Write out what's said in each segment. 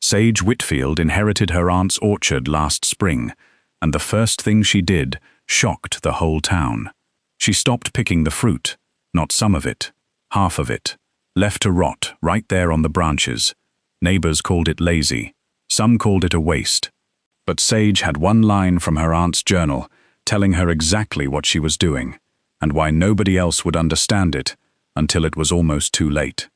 Sage Whitfield inherited her aunt's orchard last spring, and the first thing she did shocked the whole town. She stopped picking the fruit, not some of it, half of it, left to rot right there on the branches. Neighbors called it lazy, some called it a waste. But Sage had one line from her aunt's journal telling her exactly what she was doing, and why nobody else would understand it until it was almost too late.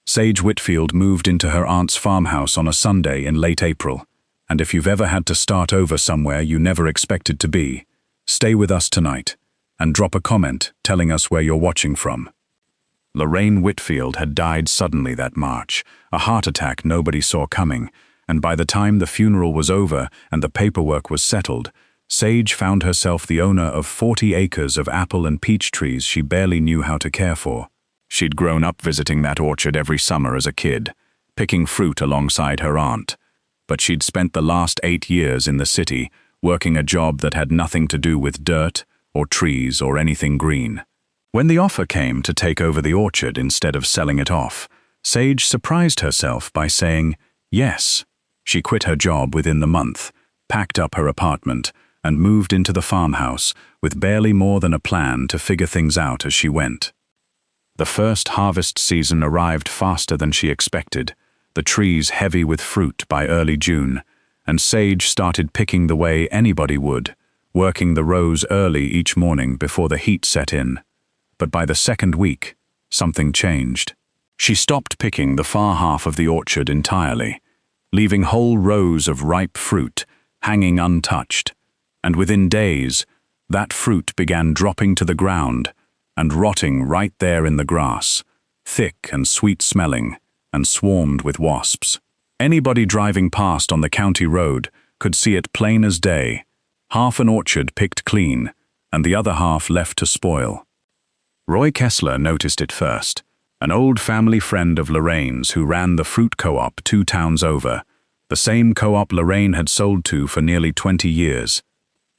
Sage Whitfield moved into her aunt's farmhouse on a Sunday in late April, and if you've ever had to start over somewhere you never expected to be, stay with us tonight and drop a comment telling us where you're watching from. Lorraine Whitfield had died suddenly that March, a heart attack nobody saw coming, and by the time the funeral was over and the paperwork was settled, Sage found herself the owner of 40 acres of apple and peach trees she barely knew how to care for. She'd grown up visiting that orchard every summer as a kid, picking fruit alongside her aunt, but she'd spent the last 8 years in the city working a job that had nothing to do with dirt or trees or anything green. When the offer came to take over the orchard instead of selling it off, Sage surprised herself by saying yes. She quit her job within the month, packed up her apartment, and moved into the farmhouse with barely more than a plan to figure things out as she went. The first harvest season arrived faster than she expected, the trees heavy with fruit by early June, and Sage started picking the way anybody would, working the rows early each morning before the heat set in. But by the second week, something changed. She stopped picking the far half of the orchard entirely, leaving whole rows of ripe fruit hanging untouched, and within days, that fruit began dropping to the ground and rotting right there in the grass, thick and sweet-smelling, and swarmed with wasps. Anybody driving past on the county road could see it plain as day, half an orchard picked clean, and the other half left to spoil. Roy Kessler noticed it first, an old family friend of Lorraine's who ran the fruit co-op 2 towns over, the same co-op Lorraine had sold to for nearly 20 years.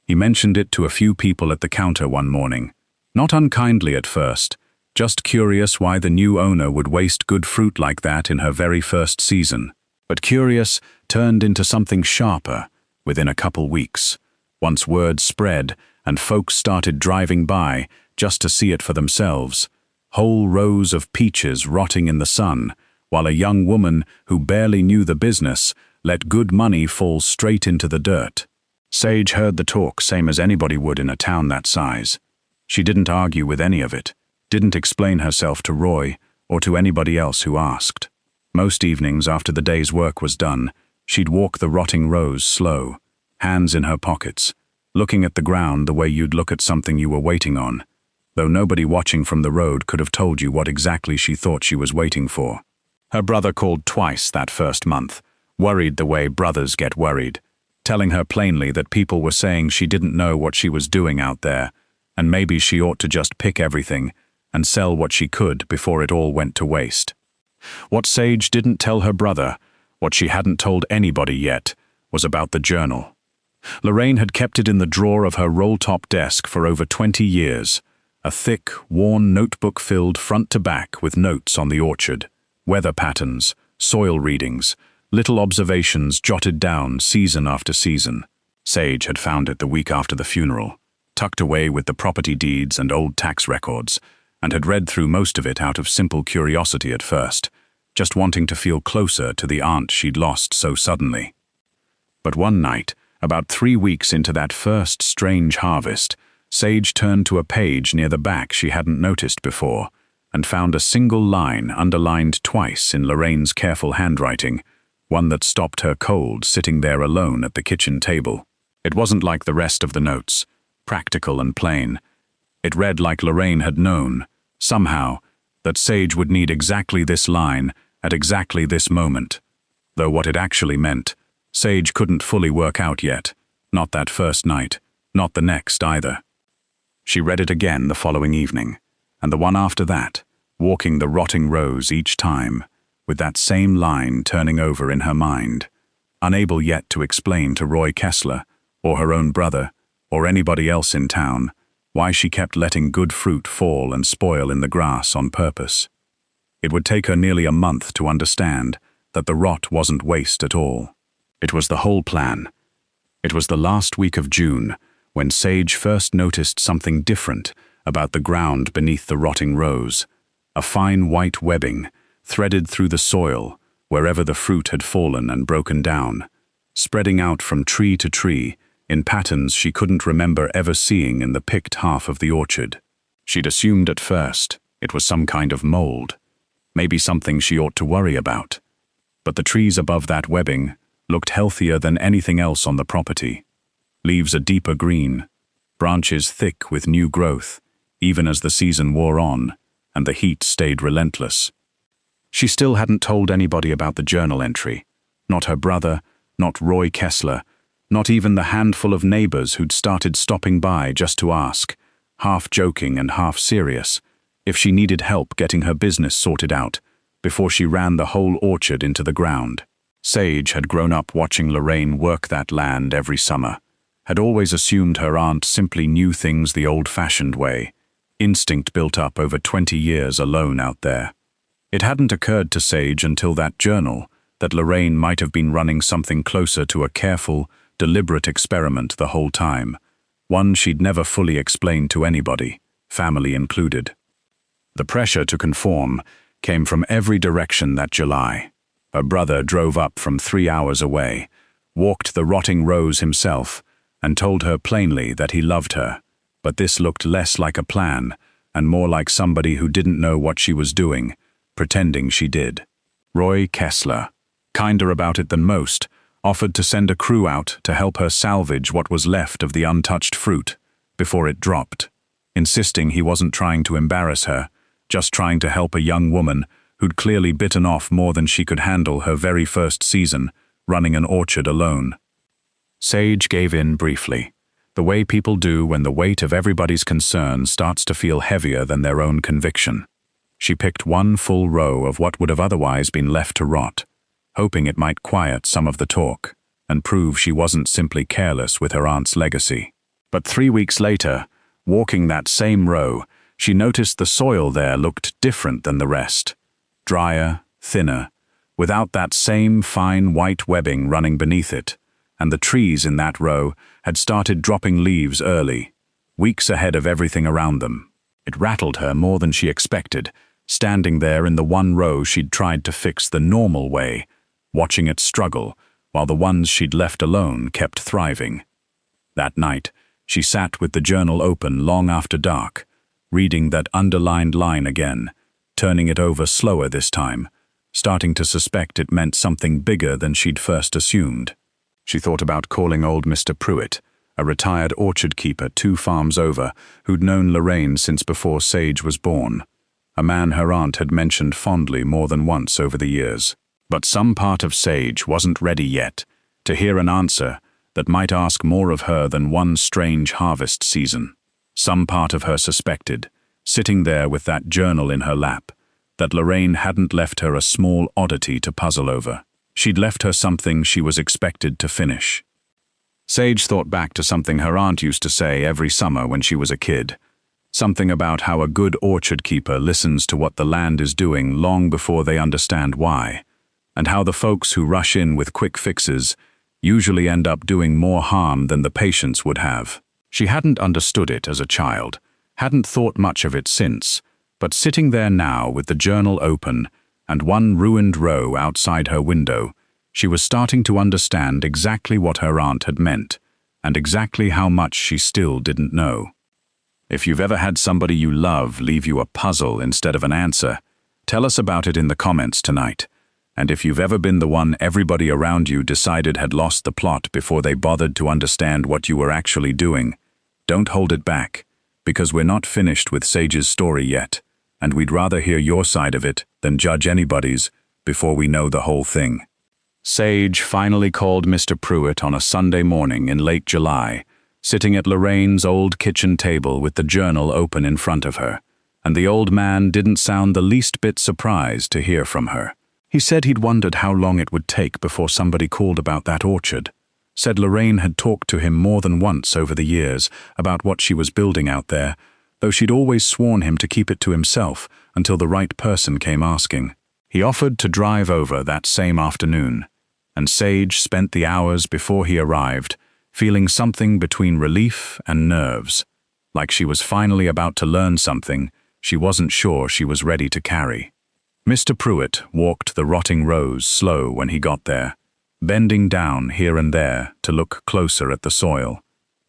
He mentioned it to a few people at the counter one morning, not unkindly at first, just curious why the new owner would waste good fruit like that in her very first season. But curious turned into something sharper within a couple weeks, once word spread and folks started driving by just to see it for themselves. Whole rows of peaches rotting in the sun, while a young woman who barely knew the business let good money fall straight into the dirt. Sage heard the talk same as anybody would in a town that size. She didn't argue with any of it, didn't explain herself to Roy or to anybody else who asked. Most evenings after the day's work was done, she'd walk the rotting rows slow, hands in her pockets, looking at the ground the way you'd look at something you were waiting on, though nobody watching from the road could have told you what exactly she thought she was waiting for. Her brother called twice that first month, worried the way brothers get worried, telling her plainly that people were saying she didn't know what she was doing out there, and maybe she ought to just pick everything and sell what she could before it all went to waste. What Sage didn't tell her brother, what she hadn't told anybody yet, was about the journal. Lorraine had kept it in the drawer of her roll-top desk for over 20 years, a thick, worn notebook filled front to back with notes on the orchard, weather patterns, soil readings, little observations jotted down season after season. Sage had found it the week after the funeral, tucked away with the property deeds and old tax records, and had read through most of it out of simple curiosity at first, just wanting to feel closer to the aunt she'd lost so suddenly. But one night, about 3 weeks into that first strange harvest, Sage turned to a page near the back she hadn't noticed before, and found a single line underlined twice in Lorraine's careful handwriting, one that stopped her cold sitting there alone at the kitchen table. It wasn't like the rest of the notes, practical and plain. It read like Lorraine had known, somehow, that Sage would need exactly this line at exactly this moment, though what it actually meant, Sage couldn't fully work out yet, not that first night, not the next either. She read it again the following evening, and the one after that, walking the rotting rows each time, with that same line turning over in her mind, unable yet to explain to Roy Kessler, or her own brother, or anybody else in town, why she kept letting good fruit fall and spoil in the grass on purpose. It would take her nearly a month to understand that the rot wasn't waste at all. It was the whole plan. It was the last week of June when Sage first noticed something different about the ground beneath the rotting rows. A fine white webbing, threaded through the soil wherever the fruit had fallen and broken down, spreading out from tree to tree in patterns she couldn't remember ever seeing in the picked half of the orchard. She'd assumed at first it was some kind of mold, maybe something she ought to worry about. But the trees above that webbing looked healthier than anything else on the property. Leaves a deeper green, branches thick with new growth, even as the season wore on and the heat stayed relentless. She still hadn't told anybody about the journal entry. Not her brother, not Roy Kessler, not even the handful of neighbors who'd started stopping by just to ask, half joking and half serious, if she needed help getting her business sorted out before she ran the whole orchard into the ground. Sage had grown up watching Lorraine work that land every summer, had always assumed her aunt simply knew things the old-fashioned way, instinct built up over 20 years alone out there. It hadn't occurred to Sage until that journal that Lorraine might have been running something closer to a careful, deliberate experiment the whole time, one she'd never fully explained to anybody, family included. The pressure to conform came from every direction that July. Her brother drove up from 3 hours away, walked the rotting rows himself, and told her plainly that he loved her, but this looked less like a plan and more like somebody who didn't know what she was doing, pretending she did. Roy Kessler, kinder about it than most, offered to send a crew out to help her salvage what was left of the untouched fruit before it dropped, insisting he wasn't trying to embarrass her, just trying to help a young woman who'd clearly bitten off more than she could handle her very first season, running an orchard alone. Sage gave in briefly, the way people do when the weight of everybody's concern starts to feel heavier than their own conviction. She picked one full row of what would have otherwise been left to rot, hoping it might quiet some of the talk and prove she wasn't simply careless with her aunt's legacy. But 3 weeks later, walking that same row, she noticed the soil there looked different than the rest. Drier, thinner, without that same fine white webbing running beneath it, and the trees in that row had started dropping leaves early, weeks ahead of everything around them. It rattled her more than she expected, standing there in the one row she'd tried to fix the normal way, watching it struggle, while the ones she'd left alone kept thriving. That night, she sat with the journal open long after dark, reading that underlined line again, turning it over slower this time, starting to suspect it meant something bigger than she'd first assumed. She thought about calling old Mr. Pruitt, a retired orchard keeper 2 farms over, who'd known Lorraine since before Sage was born, a man her aunt had mentioned fondly more than once over the years. But some part of Sage wasn't ready yet to hear an answer that might ask more of her than one strange harvest season. Some part of her suspected, sitting there with that journal in her lap, that Lorraine hadn't left her a small oddity to puzzle over. She'd left her something she was expected to finish. Sage thought back to something her aunt used to say every summer when she was a kid. Something about how a good orchard keeper listens to what the land is doing long before they understand why, and how the folks who rush in with quick fixes usually end up doing more harm than the patients would have. She hadn't understood it as a child, hadn't thought much of it since, but sitting there now with the journal open and one ruined row outside her window, she was starting to understand exactly what her aunt had meant, and exactly how much she still didn't know. If you've ever had somebody you love leave you a puzzle instead of an answer, tell us about it in the comments tonight. And if you've ever been the one everybody around you decided had lost the plot before they bothered to understand what you were actually doing, don't hold it back, because we're not finished with Sage's story yet, and we'd rather hear your side of it than judge anybody's before we know the whole thing. Sage finally called Mr. Pruitt on a Sunday morning in late July, sitting at Lorraine's old kitchen table with the journal open in front of her, and the old man didn't sound the least bit surprised to hear from her. He said he'd wondered how long it would take before somebody called about that orchard. Said Lorraine had talked to him more than once over the years about what she was building out there, though she'd always sworn him to keep it to himself until the right person came asking. He offered to drive over that same afternoon, and Sage spent the hours before he arrived feeling something between relief and nerves, like she was finally about to learn something she wasn't sure she was ready to carry. Mr. Pruitt walked the rotting rows slow when he got there, bending down here and there to look closer at the soil,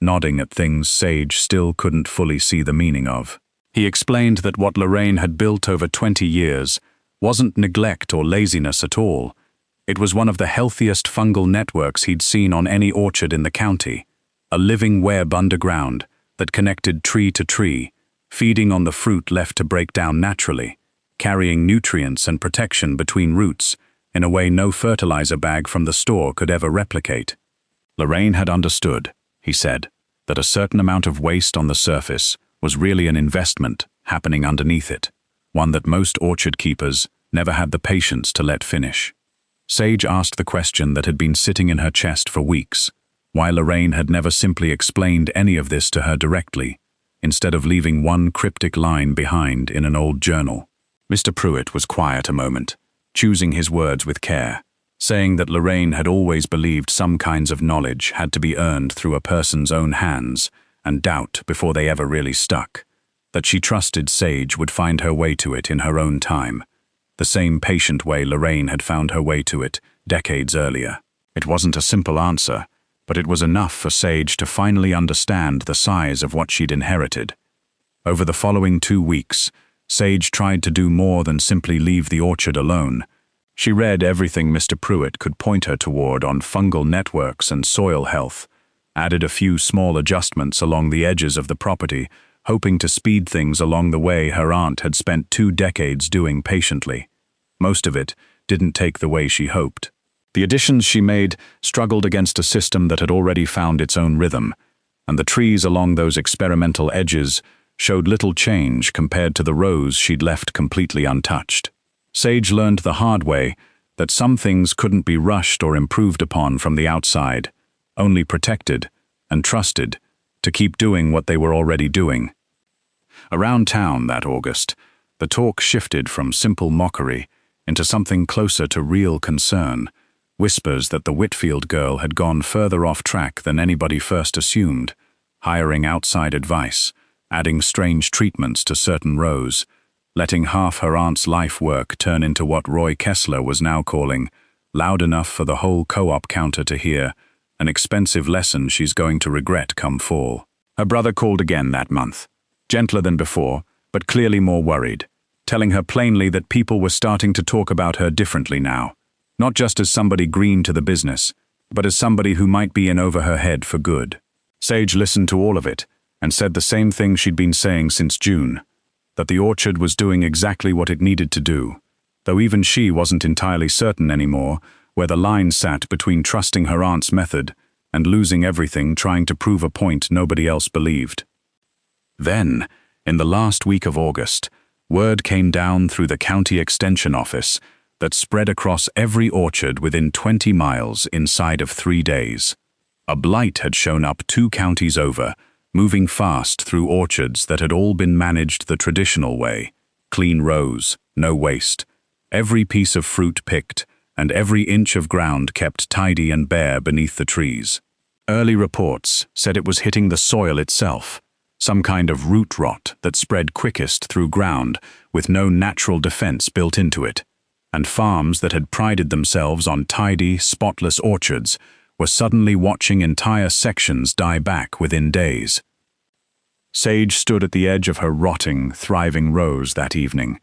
nodding at things Sage still couldn't fully see the meaning of. He explained that what Lorraine had built over 20 years wasn't neglect or laziness at all. It was one of the healthiest fungal networks he'd seen on any orchard in the county, a living web underground that connected tree to tree, feeding on the fruit left to break down naturally, carrying nutrients and protection between roots in a way no fertilizer bag from the store could ever replicate. Lorraine had understood, he said, that a certain amount of waste on the surface was really an investment happening underneath it, one that most orchard keepers never had the patience to let finish. Sage asked the question that had been sitting in her chest for weeks, why Lorraine had never simply explained any of this to her directly, instead of leaving one cryptic line behind in an old journal. Mr. Pruitt was quiet a moment, choosing his words with care, saying that Lorraine had always believed some kinds of knowledge had to be earned through a person's own hands and doubt before they ever really stuck, that she trusted Sage would find her way to it in her own time, the same patient way Lorraine had found her way to it decades earlier. It wasn't a simple answer, but it was enough for Sage to finally understand the size of what she'd inherited. Over the following 2 weeks, Sage tried to do more than simply leave the orchard alone. She read everything Mr. Pruitt could point her toward on fungal networks and soil health, added a few small adjustments along the edges of the property, hoping to speed things along the way her aunt had spent 2 decades doing patiently. Most of it didn't take the way she hoped. The additions she made struggled against a system that had already found its own rhythm, and the trees along those experimental edges showed little change compared to the rows she'd left completely untouched. Sage learned the hard way that some things couldn't be rushed or improved upon from the outside, only protected and trusted to keep doing what they were already doing. Around town that August, the talk shifted from simple mockery into something closer to real concern, whispers that the Whitfield girl had gone further off track than anybody first assumed, hiring outside advice, adding strange treatments to certain rows, letting half her aunt's life work turn into what Roy Kessler was now calling, loud enough for the whole co-op counter to hear, an expensive lesson she's going to regret come fall. Her brother called again that month, gentler than before, but clearly more worried, telling her plainly that people were starting to talk about her differently now, not just as somebody green to the business, but as somebody who might be in over her head for good. Sage listened to all of it and said the same thing she'd been saying since June, that the orchard was doing exactly what it needed to do, though even she wasn't entirely certain anymore where the line sat between trusting her aunt's method and losing everything trying to prove a point nobody else believed. Then, in the last week of August, word came down through the county extension office that spread across every orchard within 20 miles inside of 3 days. A blight had shown up 2 counties over, moving fast through orchards that had all been managed the traditional way, clean rows, no waste, every piece of fruit picked, and every inch of ground kept tidy and bare beneath the trees. Early reports said it was hitting the soil itself, some kind of root rot that spread quickest through ground with no natural defense built into it, and farms that had prided themselves on tidy, spotless orchards were suddenly watching entire sections die back within days. Sage stood at the edge of her rotting, thriving rows that evening,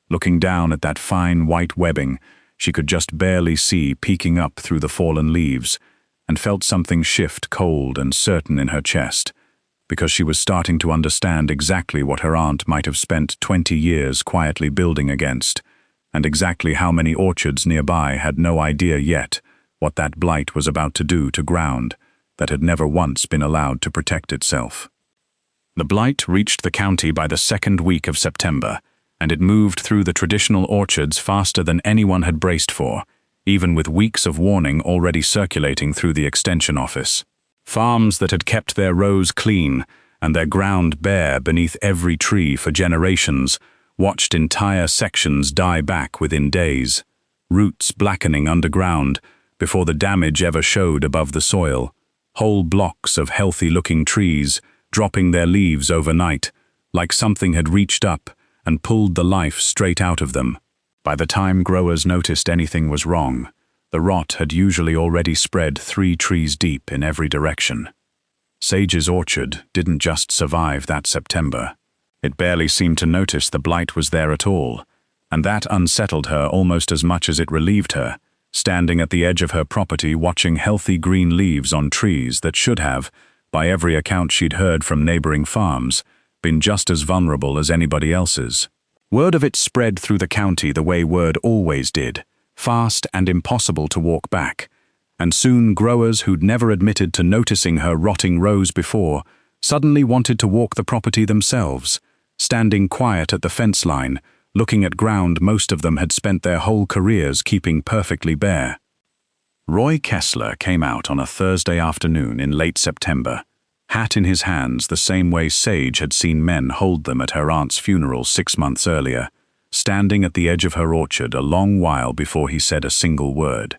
looking down at that fine white webbing she could just barely see peeking up through the fallen leaves, and felt something shift cold and certain in her chest, because she was starting to understand exactly what her aunt might have spent 20 years quietly building against, and exactly how many orchards nearby had no idea yet what that blight was about to do to ground that had never once been allowed to protect itself. The blight reached the county by the 2nd week of September, and it moved through the traditional orchards faster than anyone had braced for, even with weeks of warning already circulating through the extension office. Farms that had kept their rows clean and their ground bare beneath every tree for generations watched entire sections die back within days, roots blackening underground before the damage ever showed above the soil, whole blocks of healthy-looking trees dropping their leaves overnight, like something had reached up and pulled the life straight out of them. By the time growers noticed anything was wrong, the rot had usually already spread 3 trees deep in every direction. Sage's orchard didn't just survive that September. It barely seemed to notice the blight was there at all, and that unsettled her almost as much as it relieved her, standing at the edge of her property watching healthy green leaves on trees that should have, by every account she'd heard from neighboring farms, been just as vulnerable as anybody else's. Word of it spread through the county the way word always did, fast and impossible to walk back, and soon growers who'd never admitted to noticing her rotting rows before suddenly wanted to walk the property themselves, standing quiet at the fence line, looking at ground most of them had spent their whole careers keeping perfectly bare. Roy Kessler came out on a Thursday afternoon in late September, hat in his hands the same way Sage had seen men hold them at her aunt's funeral 6 months earlier, standing at the edge of her orchard a long while before he said a single word.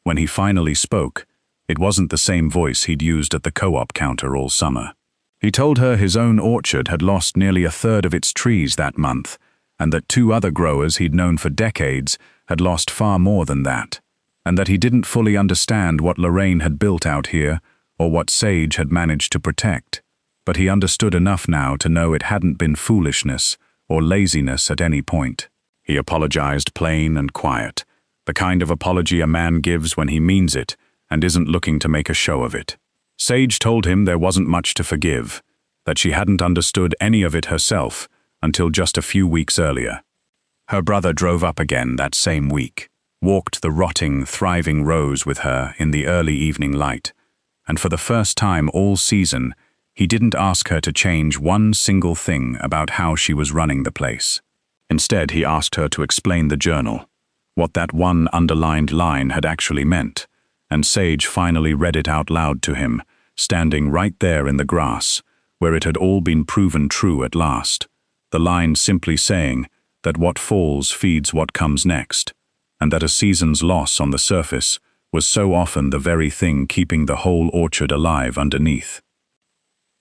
When he finally spoke, it wasn't the same voice he'd used at the co-op counter all summer. He told her his own orchard had lost nearly 1/3 of its trees that month, and that 2 other growers he'd known for decades had lost far more than that, and that he didn't fully understand what Lorraine had built out here or what Sage had managed to protect, but he understood enough now to know it hadn't been foolishness or laziness at any point. He apologized plain and quiet, the kind of apology a man gives when he means it and isn't looking to make a show of it. Sage told him there wasn't much to forgive, that she hadn't understood any of it herself until just a few weeks earlier. Her brother drove up again that same week, walked the rotting, thriving rows with her in the early evening light, and for the first time all season, he didn't ask her to change one single thing about how she was running the place. Instead, he asked her to explain the journal, what that one underlined line had actually meant, and Sage finally read it out loud to him, standing right there in the grass, where it had all been proven true at last. The line simply saying that what falls feeds what comes next, and that a season's loss on the surface was so often the very thing keeping the whole orchard alive underneath.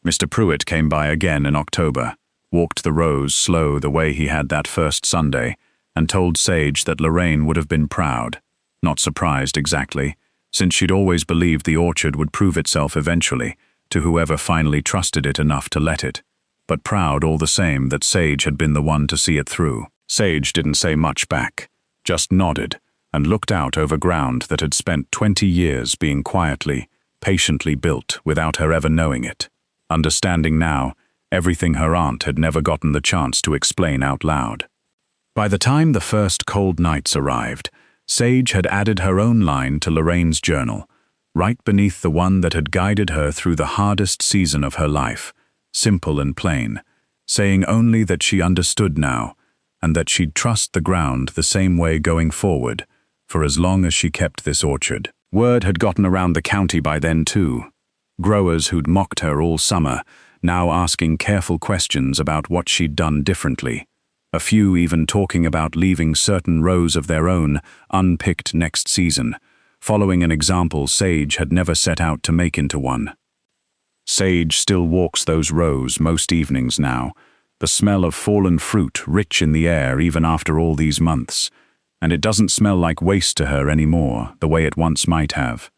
Mr. Pruitt came by again in October, walked the rows slow the way he had that first Sunday, and told Sage that Lorraine would have been proud, not surprised exactly, since she'd always believed the orchard would prove itself eventually to whoever finally trusted it enough to let it, but proud all the same that Sage had been the one to see it through. Sage didn't say much back, just nodded and looked out over ground that had spent 20 years being quietly, patiently built without her ever knowing it, understanding now everything her aunt had never gotten the chance to explain out loud. By the time the first cold nights arrived, Sage had added her own line to Lorraine's journal, right beneath the one that had guided her through the hardest season of her life, simple and plain, saying only that she understood now, and that she'd trust the ground the same way going forward, for as long as she kept this orchard. Word had gotten around the county by then too. Growers who'd mocked her all summer, now asking careful questions about what she'd done differently. A few even talking about leaving certain rows of their own unpicked next season, following an example Sage had never set out to make into one. Sage still walks those rows most evenings now, the smell of fallen fruit rich in the air even after all these months, and it doesn't smell like waste to her anymore the way it once might have.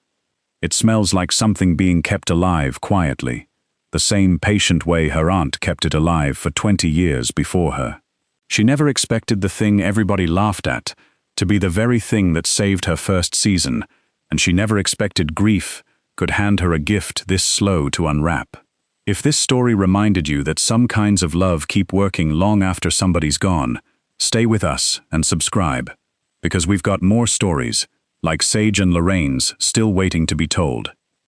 It smells like something being kept alive quietly, the same patient way her aunt kept it alive for 20 years before her. She never expected the thing everybody laughed at to be the very thing that saved her first season, and she never expected grief could hand her a gift this slow to unwrap. If this story reminded you that some kinds of love keep working long after somebody's gone, stay with us and subscribe, because we've got more stories, like Sage and Lorraine's, still waiting to be told.